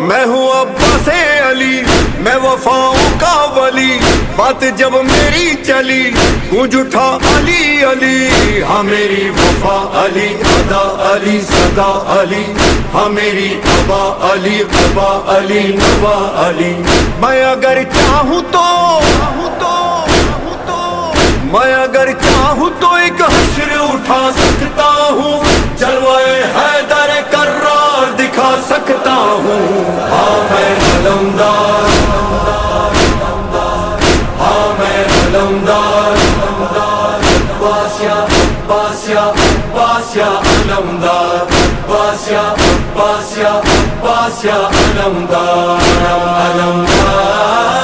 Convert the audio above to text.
मैं हूँ अब्बास अली, मैं वफाओं का वली। बात जब मेरी चली गूंज उठा अली अली। हाँ मेरी वफा अली, अदा अली, सदा अली। हाँ मेरी अबा अली, अबा अली, नवा अली। मैं अगर चाहूँ तो मैं अगर चाहूँ तो एक हश्र उठा सकता हूँ। जलवाए हैदर कर्रार दिखा सकता हूँ। हाँ मैं अलमदार, हाँ मैं अलमदार। बासिया बासिया बासिया अलमदार, बासिया बासिया बासिया अलमदार, अलमदार।